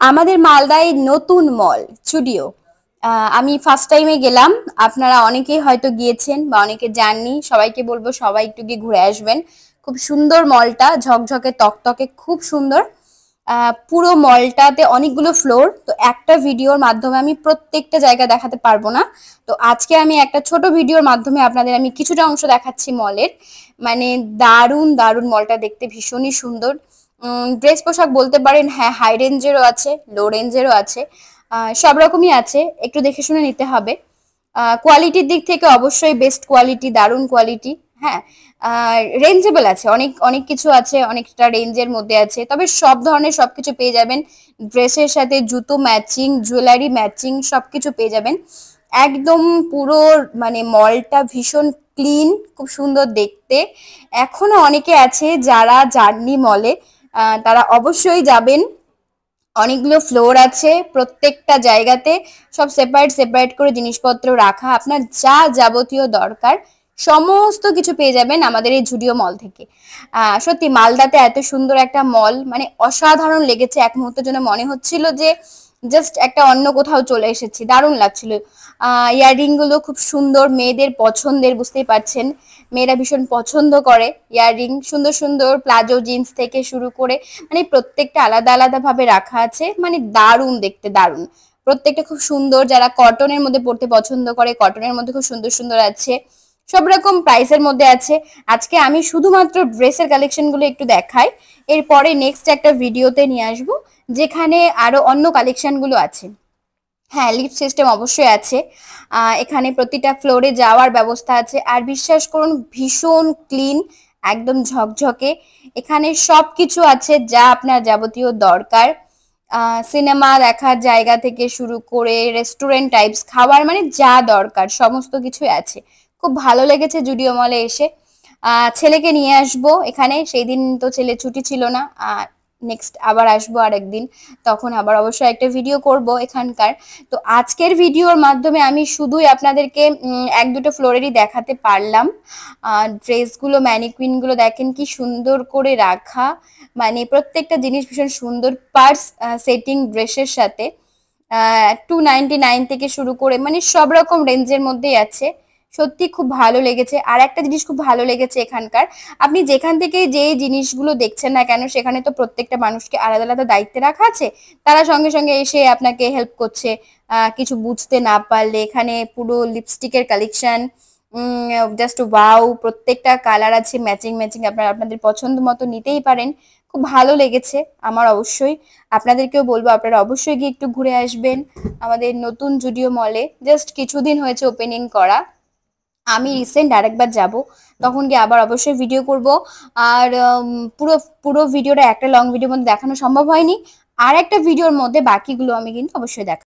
আমাদের মালদায় নতুন মল জুডিও। আমি ফার্স্ট টাইমে গেলাম। আপনারা অনেকেই হয়তো গিয়েছেন বা অনেকে যাননি, সবাইকে বলবো সবাই একটু গিয়ে ঘুরে আসবেন। খুব সুন্দর মলটা, ঝকঝকে তকতকে, খুব সুন্দর। পুরো মলটাতে অনেকগুলো ফ্লোর, তো একটা ভিডিওর মাধ্যমে আমি প্রত্যেকটা জায়গা দেখাতে পারবো না। তো আজকে আমি একটা ছোট ভিডিওর মাধ্যমে আপনাদের আমি কিছুটা অংশ দেখাচ্ছি মলের। মানে দারুণ দারুণ, মলটা দেখতে ভীষণই সুন্দর। ড্রেস পোশাক বলতে পারেন, হ্যাঁ, হাই রেঞ্জেরও আছে, লো রেঞ্জেরও আছে, সব রকমই আছে, একটু দেখে শুনে নিতে হবে। কোয়ালিটির দিক থেকে অবশ্যই বেস্ট কোয়ালিটি, দারুণ কোয়ালিটি। হ্যাঁ, রেঞ্জেবল আছে, অনেক অনেক কিছু আছে, অনেকটা রেঞ্জের মধ্যে আছে, তবে সব ধরনের সবকিছু পেয়ে যাবেন। ড্রেসের সাথে জুতো ম্যাচিং, জুয়েলারি ম্যাচিং, সবকিছু পেয়ে যাবেন। একদম পুরো মানে মলটা ভীষণ ক্লিন, খুব সুন্দর দেখতে। এখনো অনেকে আছে যারা যাননি মলে, তারা অবশ্যই যাবেন। অনেকগুলো ফ্লোর আছে, প্রত্যেকটা জায়গাতে সব সেপারেট সেপারেট করে জিনিসপত্র রাখা, আপনার যা যাবতীয় দরকার সমস্ত কিছু পেয়ে যাবেন আমাদের এই জুডিও মল থেকে। সত্যি মালদাতে এত সুন্দর একটা মল, মানে অসাধারণ লেগেছে। এক মুহূর্তের জন্য মনে হচ্ছিল যে জাস্ট একটা অন্য কোথাও চলে এসেছি, দারুণ লাগছিল। ইয়াররিং গুলো খুব সুন্দর, মেয়েদের পছন্দের, বুঝতেই পারছেন, মেয়েরা ভীষণ পছন্দ করে ইয়াররিং। সুন্দর সুন্দর প্লাজো জিন্স থেকে শুরু করে, মানে প্রত্যেকটা আলাদা আলাদা ভাবে রাখা আছে, মানে দারুণ দেখতে, দারুণ। প্রত্যেকটা খুব সুন্দর। যারা কটনের মধ্যে পড়তে পছন্দ করে, কটনের মধ্যে খুব সুন্দর সুন্দর আছে, সব রকম প্রাইসের মধ্যে আছে। আজকে আমি শুধুমাত্র ড্রেসের কালেকশন গুলো একটু দেখাই, এরপরে নেক্সট একটা ভিডিওতে নিয়ে আসবো যেখানে আরো অন্য কালেকশন গুলো আছে। হ্যাঁ, লিফট সিস্টেম অবশ্যই আছে। এখানে প্রতিটা ফ্লোরে যাওয়ার ব্যবস্থা আছে, আর বিশ্বাস করুন ভীষণ ক্লিন, একদম ঝকঝকে। এখানে সব কিছু আছে যা আপনার যাবতীয় দরকার। সিনেমা দেখার জায়গা থেকে শুরু করে রেস্টুরেন্ট টাইপস খাবার, মানে যা দরকার সমস্ত কিছুই আছে। খুব ভালো লেগেছে জুডিও মলে এসে। ছেলেকে নিয়ে আসবো এখানে, সেই দিন তো ছেলে ছুটি ছিল না। নেক্সট আবার আসবো আর একদিন, তখন আবার অবশ্যই একটা ভিডিও করব এখানকার। তো আজকের ভিডিওর মাধ্যমে আমি শুধুই আপনাদেরকে এক দুটো ফ্লোরেরই দেখাতে পারলাম। ড্রেসগুলো, ম্যানিকুইনগুলো দেখেন কি সুন্দর করে রাখা, মানে প্রত্যেকটা জিনিস ভীষণ সুন্দর। পার্স সেটিং ড্রেসের সাথে 299 থেকে শুরু করে, মানে সব রকম রেঞ্জের মধ্যেই আছে। সত্যি খুব ভালো লেগেছে। আর একটা জিনিস খুব ভালো লেগেছে এখানকার, আপনি যেখান থেকে যে জিনিসগুলো দেখছেন না কেন, সেখানে তো প্রত্যেকটা মানুষকে আলাদা আলাদা দায়িত্বে রাখা আছে, তারা সঙ্গে সঙ্গে এসে আপনাকে হেল্প করছে। কিছু বুঝতে না পারলে এখানে পুরো লিপস্টিকের কালেকশন, জাস্ট ওয়াও, প্রত্যেকটা কালার আছে ম্যাচিং ম্যাচিং, আপনারা আপনাদের পছন্দ মতো নিতেই পারেন। খুব ভালো লেগেছে আমার, অবশ্যই আপনাদেরকেও বলবো আপনারা অবশ্যই গিয়ে একটু ঘুরে আসবেন আমাদের নতুন জুডিও মলে। জাস্ট কিছুদিন হয়েছে ওপেনিং করা, আমি রিসেন্ট আরেকবার যাব, তখন গিয়ে আবার অবশ্যই ভিডিও করব। আর পুরো পুরো ভিডিওটা একটা লং ভিডিওর মধ্যে দেখানো সম্ভব হয়নি, আর একটা ভিডিওর মধ্যে বাকিগুলো আমি কিন্তু অবশ্যই দেখাবো।